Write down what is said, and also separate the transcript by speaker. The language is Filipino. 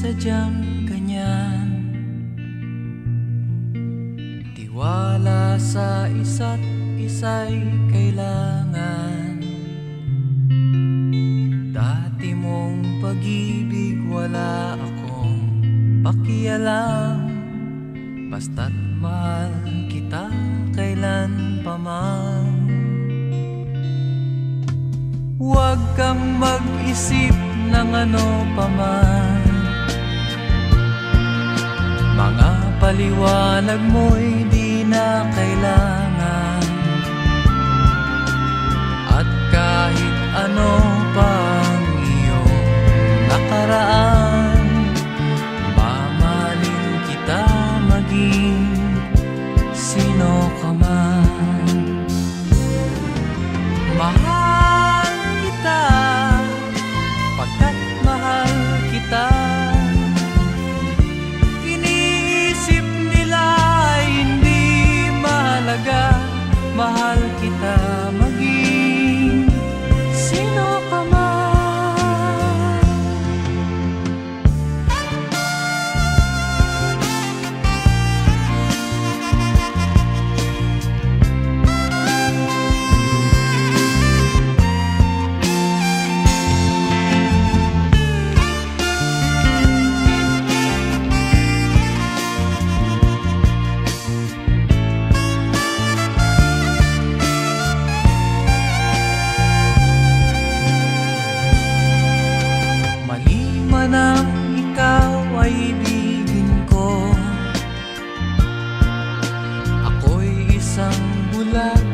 Speaker 1: sadyang ganyan. Tiwala sa isa't isa'y kailangan. Dati mong pag-ibig wala akong pakialam, basta't mahal kita kailan pa man. Huwag kang mag-isip ng ano pa man, mga paliwanag mo'y di na kailangan. At kahit ano pang iyong nakaraan, mamahalin kita maging sino ka man. Mahal kita pagkat mahal kita. Iniisip nila ay hindi mahalaga. Mahal kita maging sino ka man. Nang ikaw ay ibigin ko, ako'y isang bulag